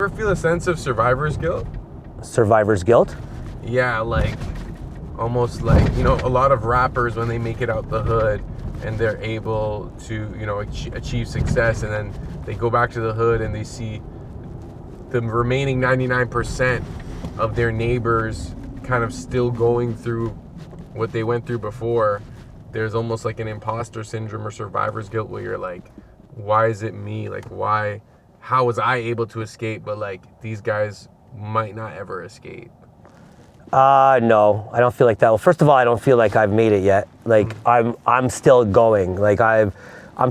Ever feel a sense of survivor's guilt? Survivor's guilt? Yeah, like almost like, you know, a lot of rappers when they make it out the hood and they're able to, you know, achieve success, and then they go back to the hood and they see the remaining 99% of their neighbors kind of still going through what they went through before. There's almost like an imposter syndrome or survivor's guilt where you're like, why is it me? Like, why? How was I able to escape, but like these guys might not ever escape? No, I don't feel like that. Well, first of all, I don't feel like I've made it yet. Like I'm still going. Like I'm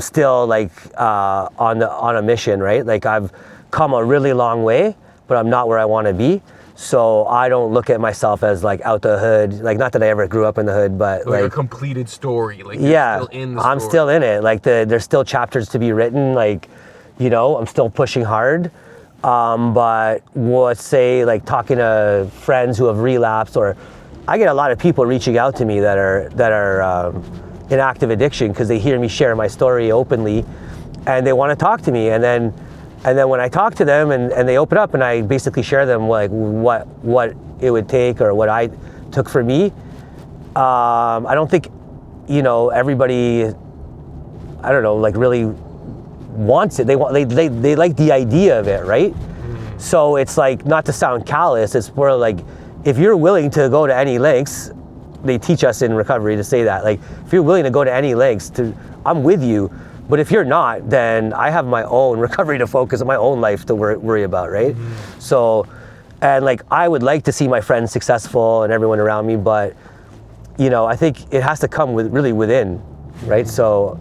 still like on a mission, right? Like I've come a really long way, but I'm not where I want to be. So I don't look at myself as like out the hood. Like, not that I ever grew up in the hood, but like a completed story. Like you're yeah, still in the I'm story. still in it. Like there's still chapters to be written. Like, you know, I'm still pushing hard. But let's say like talking to friends who have relapsed, or I get a lot of people reaching out to me that are in active addiction because they hear me share my story openly, and they want to talk to me. And then when I talk to them and they open up and I basically share them like what it would take or what I took for me, I don't think, you know, everybody, I don't know, like really wants it. They like the idea of it, right? So it's like, not to sound callous, it's more like, if you're willing to go to any lengths, they teach us in recovery to say that, like, if you're willing to go to any lengths, I'm with you. But if you're not, then I have my own recovery to focus on, my own life to worry about, right? So, and like, I would like to see my friends successful and everyone around me, but, you know, I think it has to come really within, right? So,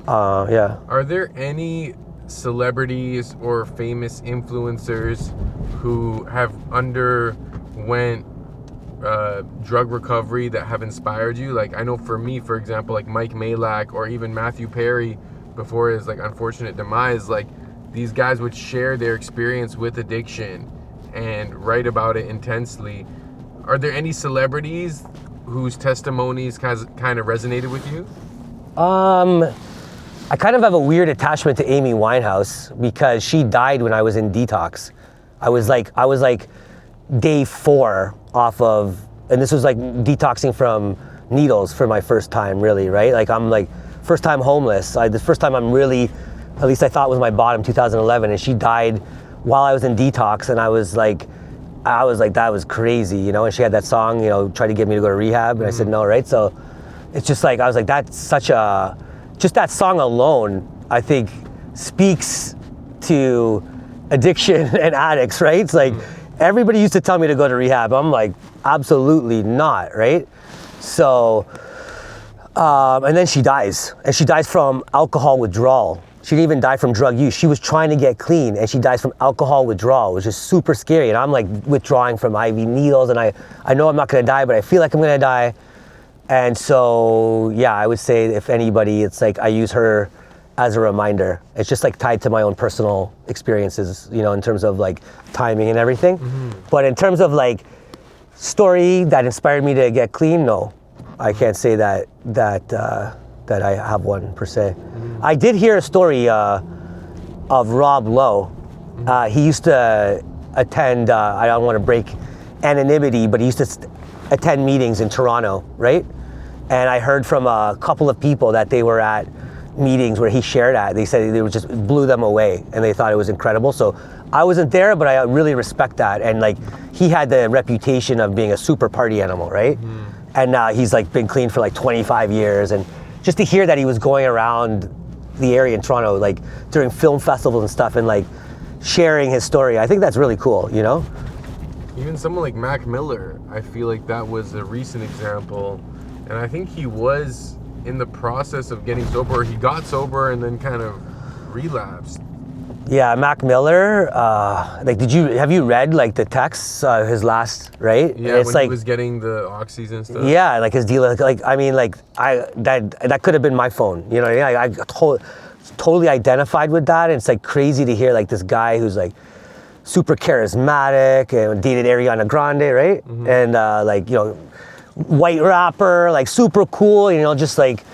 yeah. Are there any celebrities or famous influencers who have underwent drug recovery that have inspired you? Like, I know for me, for example, like Mike Malak or even Matthew Perry before his like unfortunate demise, like these guys would share their experience with addiction and write about it intensely. Are there any celebrities whose testimonies kind of resonated with you? I kind of have a weird attachment to Amy Winehouse because she died when I was in detox. I was like day 4 off of, and this was like detoxing from needles for my first time, really, right? Like, I'm like first time homeless. The first time I'm really, at least I thought was my bottom, 2011, and she died while I was in detox, and I was like, that was crazy, you know? And she had that song, you know, tried to get me to go to rehab, and I said no, right? So it's just like, I was like, that's such a, just that song alone, I think, speaks to addiction and addicts, right? It's like, everybody used to tell me to go to rehab. I'm like, absolutely not, right? So, and then she dies. And she dies from alcohol withdrawal. She didn't even die from drug use. She was trying to get clean, and she dies from alcohol withdrawal, which is super scary. And I'm like withdrawing from IV needles, and I know I'm not gonna die, but I feel like I'm gonna die. And so, yeah, I would say if anybody, it's like I use her as a reminder. It's just like tied to my own personal experiences, you know, in terms of like timing and everything. But in terms of like story that inspired me to get clean, no, I can't say that I have one per se. I did hear a story of Rob Lowe. He used to attend, I don't want to break anonymity, but he used to attend meetings in Toronto, right? And I heard from a couple of people that they were at meetings where he shared at. They said they just blew them away and they thought it was incredible. So I wasn't there, but I really respect that. And like, he had the reputation of being a super party animal, right? And he's like been clean for like 25 years. And just to hear that he was going around the area in Toronto, like during film festivals and stuff, and like sharing his story, I think that's really cool, you know? Even someone like Mac Miller, I feel like that was a recent example. And I think he was in the process of getting sober. He got sober and then kind of relapsed. Yeah, Mac Miller, like, have you read like the texts, his last, right? Yeah, it's when like, he was getting the oxys and stuff. yeah, like his deal, like, I mean, like, that could have been my phone, you know what I mean? I totally identified with that, and it's like crazy to hear like this guy who's like super charismatic and dated Ariana Grande, right? And like, you know, white rapper, like super cool, you know, just like,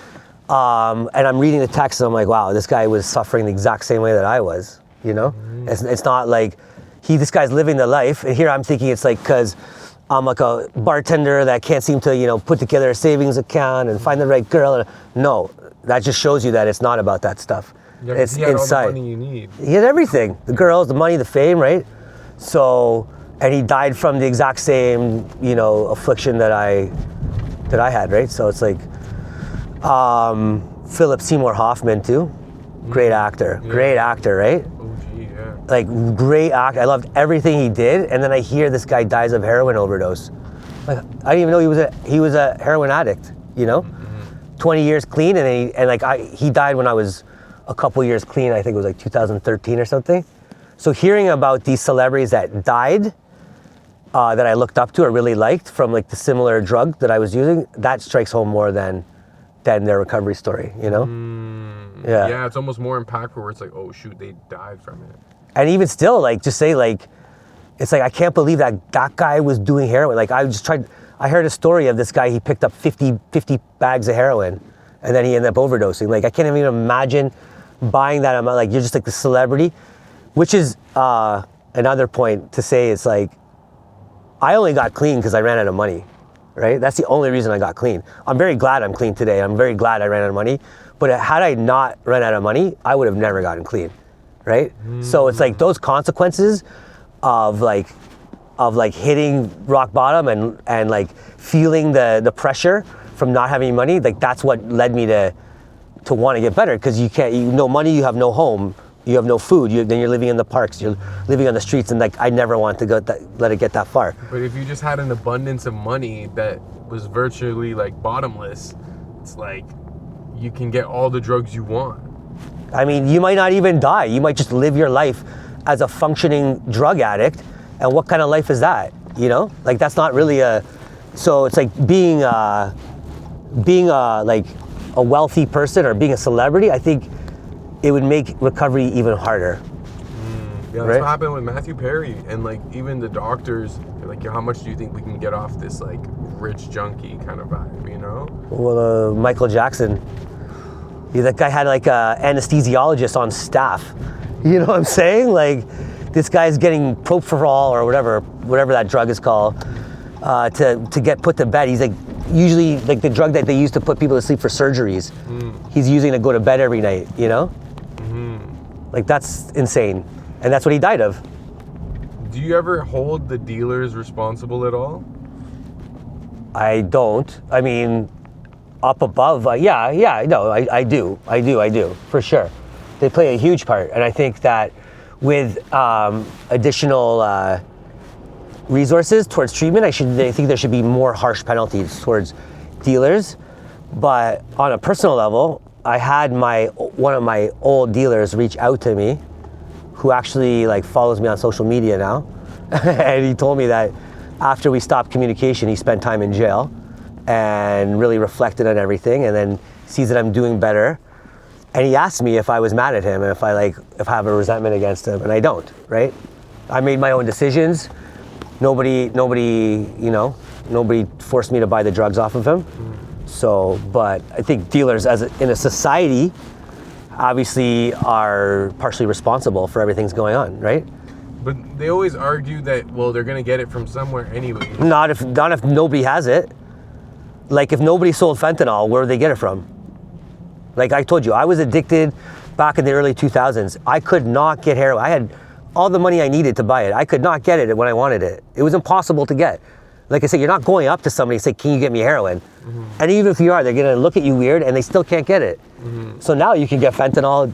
and I'm reading the text and I'm like, wow, this guy was suffering the exact same way that I was, you know? It's not like this guy's living the life, and here I'm thinking it's like because I'm like a bartender that can't seem to, you know, put together a savings account and find the right girl. No, that just shows you that it's not about that stuff. Yeah, it's he had inside. all the money you need. He had everything: the girls, the money, the fame, right? So, and he died from the exact same, you know, affliction that I had, right? So it's like Philip Seymour Hoffman too, great actor, right? Like great actor. I loved everything he did, and then I hear this guy dies of heroin overdose. Like I didn't even know he was a heroin addict. You know, 20 years clean, and he died when I was a couple years clean. I think it was like 2013 or something. So hearing about these celebrities that died, that I looked up to or really liked from like the similar drug that I was using, that strikes home more than their recovery story. You know? Yeah, it's almost more impactful where it's like, oh shoot, they died from it. And even still, like, just say, like, it's like, I can't believe that guy was doing heroin. Like, I heard a story of this guy, he picked up 50 bags of heroin, and then he ended up overdosing. Like, I can't even imagine buying that amount. Like, you're just like the celebrity, which is another point to say, it's like, I only got clean because I ran out of money, right? That's the only reason I got clean. I'm very glad I'm clean today. I'm very glad I ran out of money. But had I not run out of money, I would have never gotten clean. Right? So it's like those consequences of like hitting rock bottom and like feeling the pressure from not having money, like that's what led me to want to get better, because you no money, you have no home, you have no food, then you're living in the parks, you're living on the streets, and like I never want to let it get that far. But if you just had an abundance of money that was virtually like bottomless, it's like you can get all the drugs you want. I mean, you might not even die. You might just live your life as a functioning drug addict. And what kind of life is that? You know, like that's not really so it's like being like a wealthy person or being a celebrity. I think it would make recovery even harder. Yeah, that's what happened with Matthew Perry. And like even the doctors, they're like, how much do you think we can get off this like rich junkie kind of vibe, you know? Well, Michael Jackson. That guy had like a anesthesiologist on staff. You know what I'm saying? Like this guy's getting propofol or whatever that drug is called, to get put to bed. He's like usually like the drug that they use to put people to sleep for surgeries. He's using to go to bed every night. You know? Like that's insane, and that's what he died of. Do you ever hold the dealers responsible at all? I don't. I mean, up above, no, I do, for sure. They play a huge part, and I think that with additional resources towards treatment, I think there should be more harsh penalties towards dealers. But on a personal level, I had one of my old dealers reach out to me, who actually like follows me on social media now, and he told me that after we stopped communication, he spent time in jail and really reflected on everything, and then sees that I'm doing better. And he asked me if I was mad at him and if I have a resentment against him, and I don't, right? I made my own decisions. Nobody forced me to buy the drugs off of him. So, but I think dealers in a society obviously are partially responsible for everything's going on, right? But they always argue that, well, they're gonna get it from somewhere anyway. Not if nobody has it. Like if nobody sold fentanyl, where would they get it from? Like I told you, I was addicted back in the early 2000s. I could not get heroin. I had all the money I needed to buy it. I could not get it when I wanted it. It was impossible to get. Like I said, you're not going up to somebody and say, can you get me heroin? And even if you are, they're gonna look at you weird and they still can't get it. So now you can get fentanyl.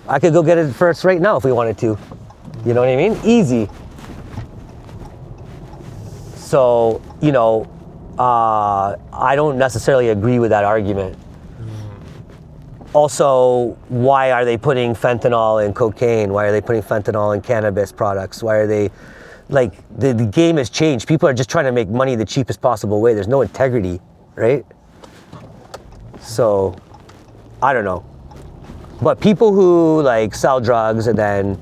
I could go get it first right now if we wanted to. You know what I mean? Easy. So, I don't necessarily agree with that argument. Also, why are they putting fentanyl in cocaine? Why are they putting fentanyl in cannabis products? Why are they, like, the game has changed. People are just trying to make money the cheapest possible way. There's no integrity, right? So, I don't know. But people who, like, sell drugs and then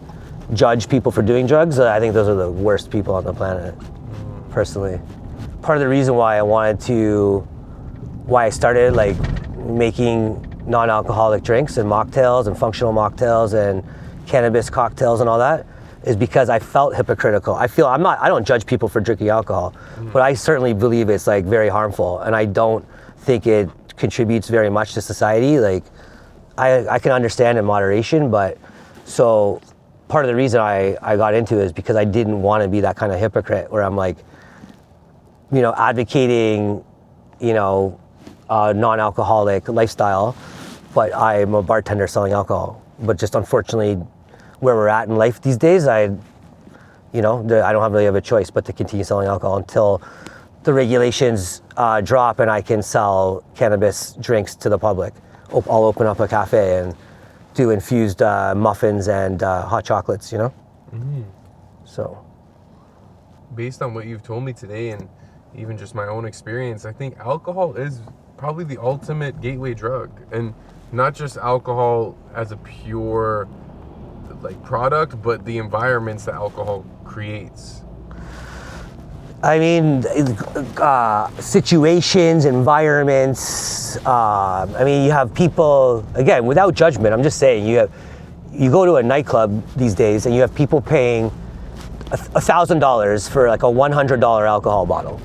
judge people for doing drugs, I think those are the worst people on the planet, personally. Part of the reason why I started, like, making non-alcoholic drinks and mocktails and functional mocktails and cannabis cocktails and all that is because I felt hypocritical. I don't judge people for drinking alcohol, but I certainly believe it's like very harmful, and I don't think it contributes very much to society. Like, I can understand in moderation, but so part of the reason I got into it is because I didn't want to be that kind of hypocrite where I'm like, you know, advocating, you know, a non-alcoholic lifestyle, but I'm a bartender selling alcohol. But just unfortunately, where we're at in life these days, I don't really have a choice but to continue selling alcohol until the regulations drop and I can sell cannabis drinks to the public. I'll open up a cafe and do infused muffins and hot chocolates, you know? Mm-hmm. So. Based on what you've told me today and even just my own experience, I think alcohol is probably the ultimate gateway drug. And not just alcohol as a pure like product, but the environments that alcohol creates. I mean, situations, environments. I mean, you have people, again, without judgment, I'm just saying, you go to a nightclub these days and you have people paying $1,000 for like a $100 alcohol bottle,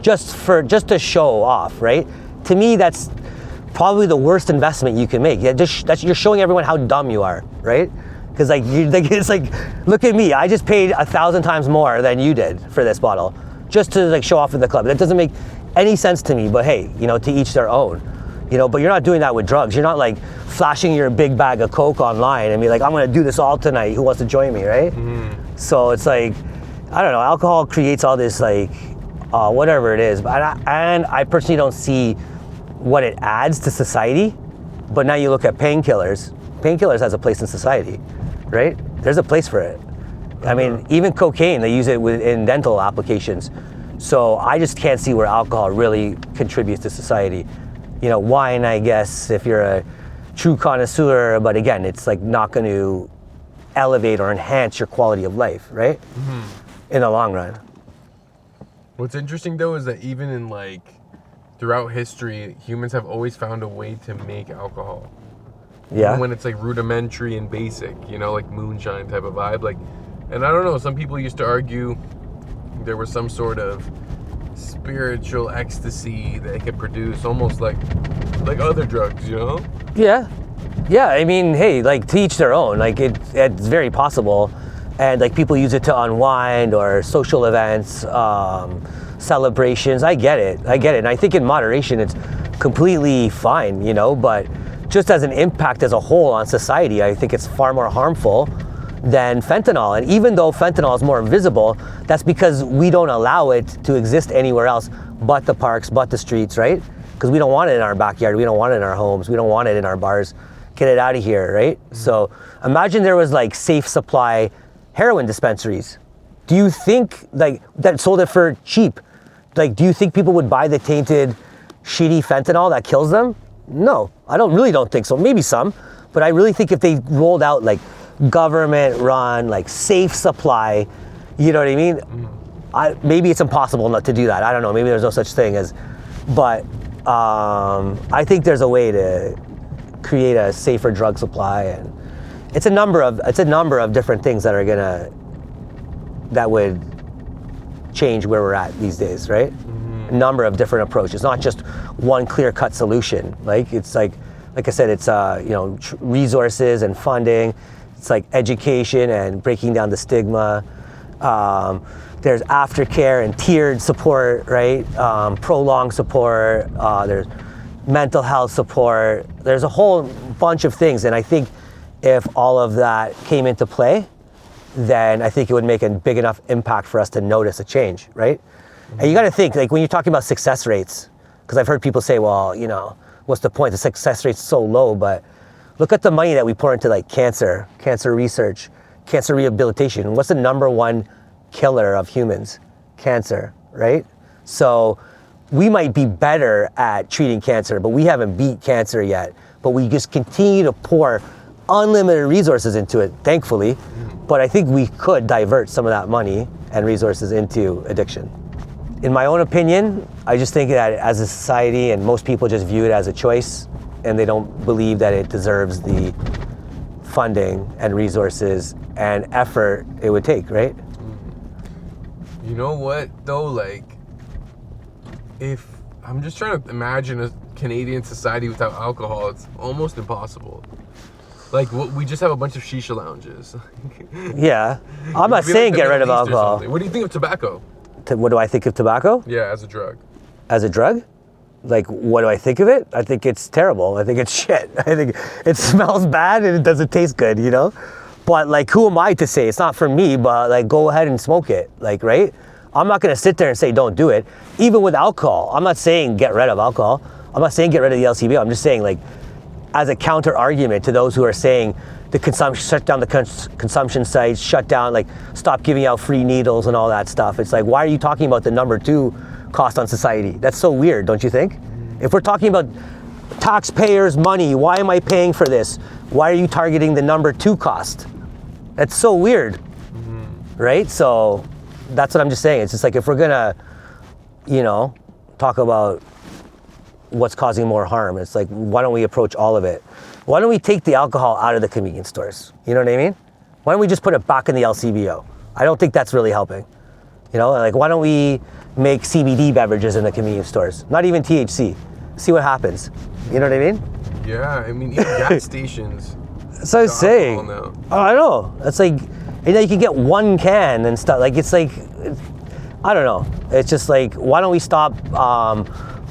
just to show off, right? To me, that's probably the worst investment you can make. You're showing everyone how dumb you are, right? Because it's like, look at me, I just paid 1,000 times more than you did for this bottle, just to like show off in the club. That doesn't make any sense to me, but hey, you know, to each their own. You know, but you're not doing that with drugs. You're not like flashing your big bag of Coke online and be like, I'm gonna do this all tonight, who wants to join me, right? Mm-hmm. So it's like, I don't know, alcohol creates all this like, whatever it is, and I personally don't see what it adds to society. But now you look at painkillers. Painkillers has a place in society, right? There's a place for it. I mean, even cocaine, they use it in dental applications. So I just can't see where alcohol really contributes to society. You know, wine, I guess, if you're a true connoisseur, but again, it's like not going to elevate or enhance your quality of life, right? Mm-hmm. In the long run. What's interesting though is that even in like throughout history, humans have always found a way to make alcohol. Yeah. Even when it's like rudimentary and basic, you know, like moonshine type of vibe. Like, and I don't know, some people used to argue there was some sort of spiritual ecstasy that it could produce, almost like other drugs, you know? Yeah. Yeah, I mean, hey, like to each their own. Like it's very possible. And like people use it to unwind or social events, celebrations. I get it. And I think in moderation, it's completely fine, you know, but just as an impact as a whole on society, I think it's far more harmful than fentanyl. And even though fentanyl is more visible, that's because we don't allow it to exist anywhere else but the parks, but the streets, right? Because we don't want it in our backyard, we don't want it in our homes, we don't want it in our bars. Get it out of here, right? Mm-hmm. So imagine there was like safe supply heroin dispensaries. Do you think like that sold it for cheap? Like, do you think people would buy the tainted, shitty fentanyl that kills them? No, I don't think so. Maybe some, but I really think if they rolled out like government run, like safe supply, you know what I mean? Maybe it's impossible not to do that. I don't know. Maybe there's no such thing as, but I think there's a way to create a safer drug supply, and it's a number of different things that would change where we're at these days, right? A number of different approaches, not just one clear-cut solution. Like it's like I said, it's resources and funding. It's like education and breaking down the stigma. There's aftercare and tiered support, right? Prolonged support. There's mental health support. There's a whole bunch of things, and I think if all of that came into play, then I think it would make a big enough impact for us to notice a change, right? Mm-hmm. And you got to think, like when you're talking about success rates, because I've heard people say, well, you know, what's the point? The success rate's so low, but look at the money that we pour into like cancer research, cancer rehabilitation. What's the number one killer of humans? Cancer, right? So we might be better at treating cancer, but we haven't beat cancer yet. But we just continue to pour unlimited resources into it, thankfully. But I think we could divert some of that money and resources into addiction. In my own opinion, I just think that as a society, and most people just view it as a choice, and they don't believe that it deserves the funding and resources and effort it would take, right? You know what though, like, if I'm just trying to imagine a Canadian society without alcohol, it's almost impossible. Like, we just have a bunch of shisha lounges. Yeah, I'm not saying get rid of alcohol. What do you think of tobacco? What do I think of tobacco? Yeah, as a drug. As a drug? Like, what do I think of it? I think it's terrible. I think it's shit. I think it smells bad and it doesn't taste good, you know? But like, who am I to say? It's not for me, but like, go ahead and smoke it, like, right? I'm not gonna sit there and say don't do it. Even with alcohol, I'm not saying get rid of alcohol. I'm not saying get rid of the LCBO. I'm just saying, like, as a counter argument to those who are saying the consumption, shut down the consumption sites, shut down, like, stop giving out free needles and all that stuff. It's like, why are you talking about the number 2 cost on society? That's so weird, don't you think? If we're talking about taxpayers' money, why am I paying for this? Why are you targeting the number 2 cost? That's so weird, right? So that's what I'm just saying. It's just like, if we're gonna, you know, talk about what's causing more harm, it's like, why don't we approach all of it? Why don't we take the alcohol out of the convenience stores? You know what I mean? Why don't we just put it back in the LCBO? I don't think that's really helping. You know, like, why don't we make CBD beverages in the convenience stores? Not even THC. See what happens. You know what I mean? Yeah, I mean, even gas stations. That's what I was saying. Now. Oh, I know. It's like, you know, you can get 1 can and stuff. Like, it's like, I don't know. It's just like, why don't we stop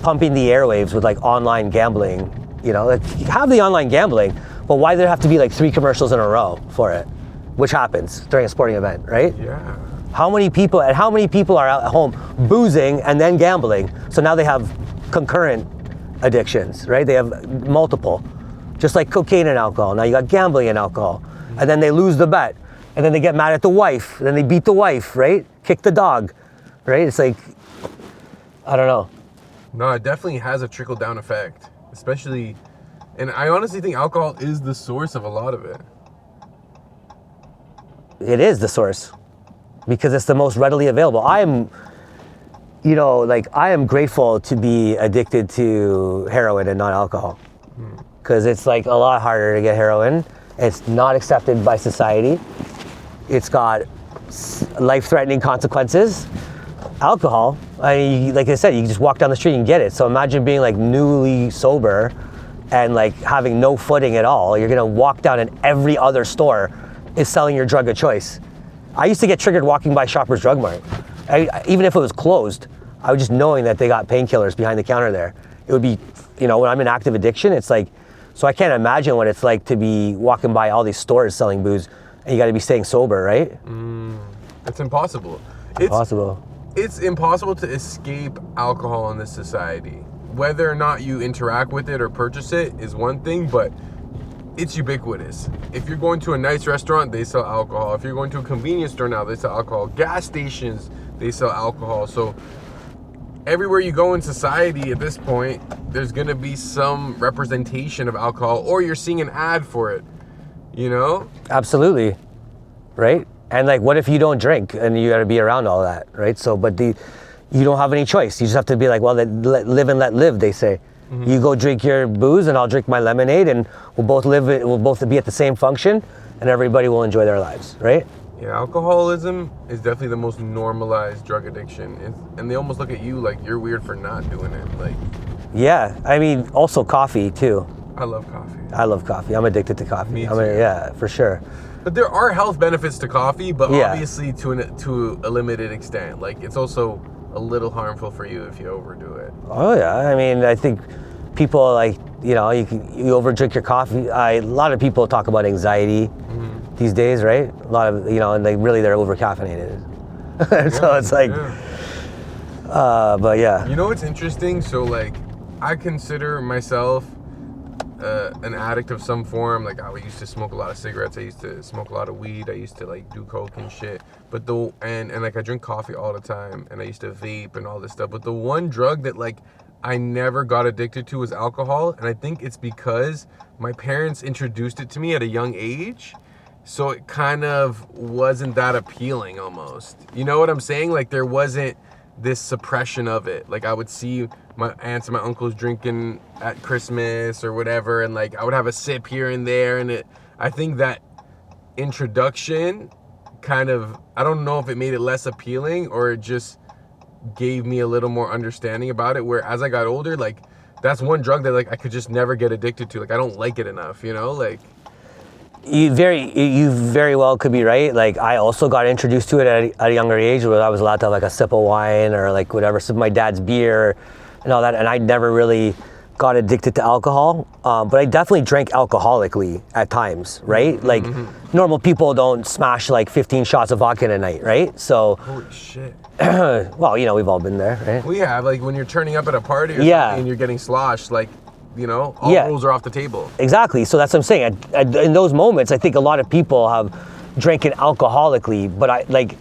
pumping the airwaves with like online gambling? You know, like, you have the online gambling, but why there have to be like 3 commercials in a row for it? Which happens during a sporting event, right? Yeah. How many people are out at home boozing and then gambling? So now they have concurrent addictions, right? They have multiple, just like cocaine and alcohol. Now you got gambling and alcohol, and then they lose the bet, and then they get mad at the wife, and then they beat the wife, right? Kick the dog, right? It's like, I don't know. No, it definitely has a trickle down effect, especially, and I honestly think alcohol is the source of a lot of it. It is the source, because it's the most readily available. I am grateful to be addicted to heroin and not alcohol, because it's like a lot harder to get heroin. It's not accepted by society. It's got life-threatening consequences. Alcohol, like I said, you can just walk down the street and get it. So imagine being like newly sober and like having no footing at all. You're gonna walk down and every other store is selling your drug of choice. I used to get triggered walking by Shoppers Drug Mart. Even if it was closed, I was just knowing that they got painkillers behind the counter there. It would be, you know, when I'm in active addiction, it's like, so I can't imagine what it's like to be walking by all these stores selling booze and you gotta be staying sober, right? It's impossible. It's impossible to escape alcohol in this society. Whether or not you interact with it or purchase it is one thing, but it's ubiquitous. If you're going to a nice restaurant, they sell alcohol. If you're going to a convenience store now, they sell alcohol. Gas stations, they sell alcohol. So everywhere you go in society at this point, there's gonna be some representation of alcohol, or you're seeing an ad for it, you know? Absolutely, right? And like, what if you don't drink and you gotta be around all that, right? So, but you don't have any choice. You just have to be like, well, live and let live, they say. You go drink your booze and I'll drink my lemonade, and we'll both be at the same function, and everybody will enjoy their lives, right? Yeah, alcoholism is definitely the most normalized drug addiction, and they almost look at you like you're weird for not doing it. Like, yeah, I mean, also coffee too. I love coffee. I love coffee. I'm addicted to coffee. Me too. Yeah, for sure. But there are health benefits to coffee, but Yeah. obviously to a limited extent. Like, it's also a little harmful for you if you overdo it. Oh yeah, I mean, I think people, like, you know, you overdrink your coffee. A lot of people talk about anxiety these days, right? A lot of, you know, and they're over caffeinated. So it's like, but yeah. You know what's interesting? So like, I consider myself an addict of some form. Like, I used to smoke a lot of cigarettes. I used to smoke a lot of weed. I used to like do coke and shit. But and like, I drink coffee all the time, and I used to vape and all this stuff. But the one drug that like I never got addicted to was alcohol, and I think it's because my parents introduced it to me at a young age. So it kind of wasn't that appealing almost. You know what I'm saying? Like, there wasn't this suppression of it. Like, I would see my aunts and my uncles drinking at Christmas or whatever, and like I would have a sip here and there, and I think that introduction kind of, I don't know if it made it less appealing or it just gave me a little more understanding about it, where as I got older, like that's one drug that like I could just never get addicted to. Like I don't like it enough, you know, like You very well could be right. Like I also got introduced to it at a younger age, where I was allowed to have like a sip of wine or like whatever, sip of my dad's beer and all that. And I never really got addicted to alcohol, but I definitely drank alcoholically at times, right? Like normal people don't smash like 15 shots of vodka in a night, right? So, holy shit. well, you know, we've all been there, right? We have, like when you're turning up at a party or Yeah. something and you're getting sloshed, like, you know, all Yeah. rules are off the table. Exactly. So that's what I'm saying. In those moments, I think a lot of people have drank it alcoholically, but I like,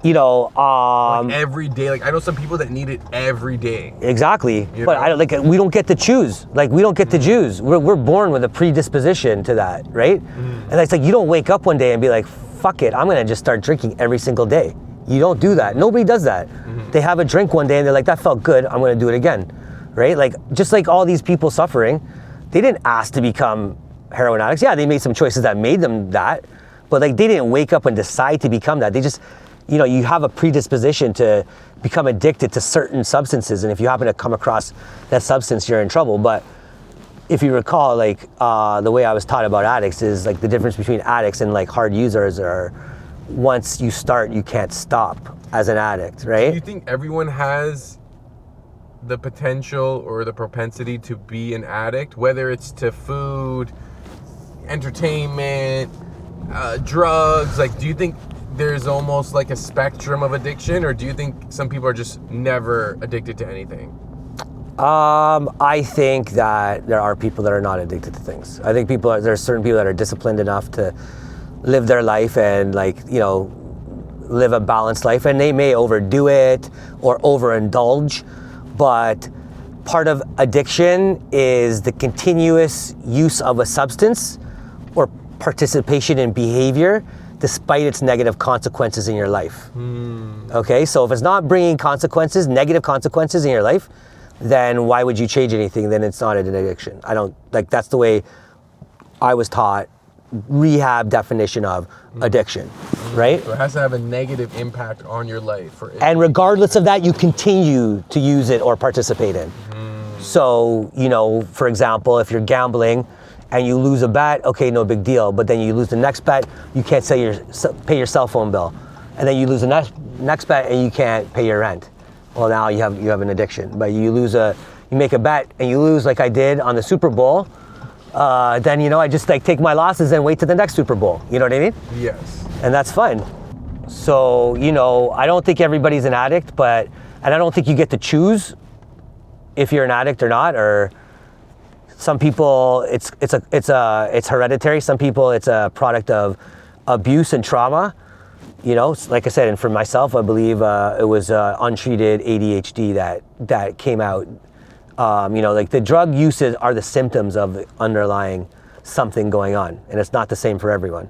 you know, Like every day. Like I know some people that need it every day. exactly. You But know? I don't like. We don't get to choose. Like we don't get to choose. We're born with a predisposition to that, right? And it's like you don't wake up one day and be like, "Fuck it, I'm gonna just start drinking every single day." You don't do that. Nobody does that. They have a drink one day and they're like, "That felt good. I'm gonna do it again," right? Like just like all these people suffering, they didn't ask to become heroin addicts. Yeah, they made some choices that made them that, but like they didn't wake up and decide to become that. They just, you know, you have a predisposition to become addicted to certain substances, and if you happen to come across that substance, you're in trouble. But if you recall, like the way I was taught about addicts is like the difference between addicts and like hard users are, once you start, you can't stop as an addict, Do right? you think everyone has the potential or the propensity to be an addict, whether it's to food, entertainment, drugs? Like, do you think there's almost like a spectrum of addiction, or do you think some people are just never addicted to anything? I think that there are people that are not addicted to things. I think there's certain people that are disciplined enough to live their life and like, you know, live a balanced life, and they may overdo it or overindulge, but part of addiction is the continuous use of a substance or participation in behavior despite its negative consequences in your life. Okay, so if it's not bringing consequences, negative consequences in your life, then why would you change anything? Then it's not an addiction. I don't, like, that's the way I was taught rehab definition of addiction, right? So it has to have a negative impact on your life. For it. And regardless of that, you continue to use it or participate in. So, you know, for example, if you're gambling and you lose a bet, okay, no big deal. But then you lose the next bet, you can't pay your cell phone bill. And then you lose the next bet and you can't pay your rent. Well, now you have an addiction. But you make a bet and you lose, like I did on the Super Bowl, then, you know, I just like take my losses and wait to the next Super Bowl. You know what I mean? Yes. And that's fun. So, you know, I don't think everybody's an addict, and I don't think you get to choose if you're an addict or not. Or some people, it's hereditary. Some people, it's a product of abuse and trauma. You know, like I said, and for myself, I believe it was untreated ADHD that came out. You know, like the drug uses are the symptoms of the underlying something going on, and it's not the same for everyone.